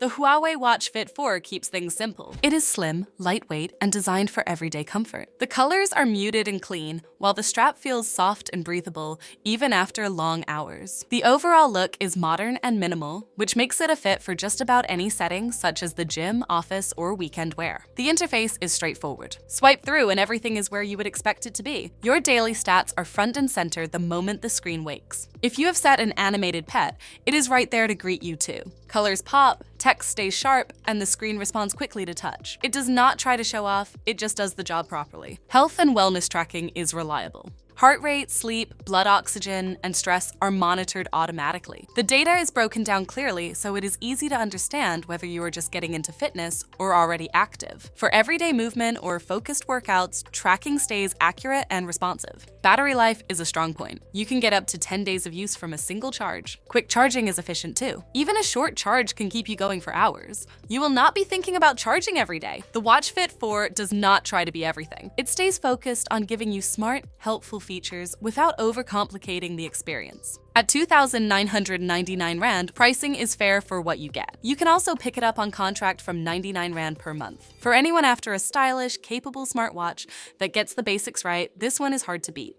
The Huawei Watch Fit 4 keeps things simple. It is slim, lightweight, and designed for everyday comfort. The colors are muted and clean, while the strap feels soft and breathable, even after long hours. The overall look is modern and minimal, which makes it a fit for just about any setting, such as the gym, office, or weekend wear. The interface is straightforward. Swipe through and everything is where you would expect it to be. Your daily stats are front and center the moment the screen wakes. If you have set an animated pet, it is right there to greet you too. Colors pop, text stays sharp, and the screen responds quickly to touch. It does not try to show off, it just does the job properly. Health and wellness tracking is reliable. Heart rate, sleep, blood oxygen, and stress are monitored automatically. The data is broken down clearly, so it is easy to understand whether you are just getting into fitness or already active. For everyday movement or focused workouts, tracking stays accurate and responsive. Battery life is a strong point. You can get up to 10 days of use from a single charge. Quick charging is efficient too. Even a short charge can keep you going for hours. You will not be thinking about charging every day. The Watch Fit 4 does not try to be everything. It stays focused on giving you smart, helpful features without overcomplicating the experience. At 2,999 Rand, pricing is fair for what you get. You can also pick it up on contract from 99 Rand per month. For anyone after a stylish, capable smartwatch that gets the basics right, this one is hard to beat.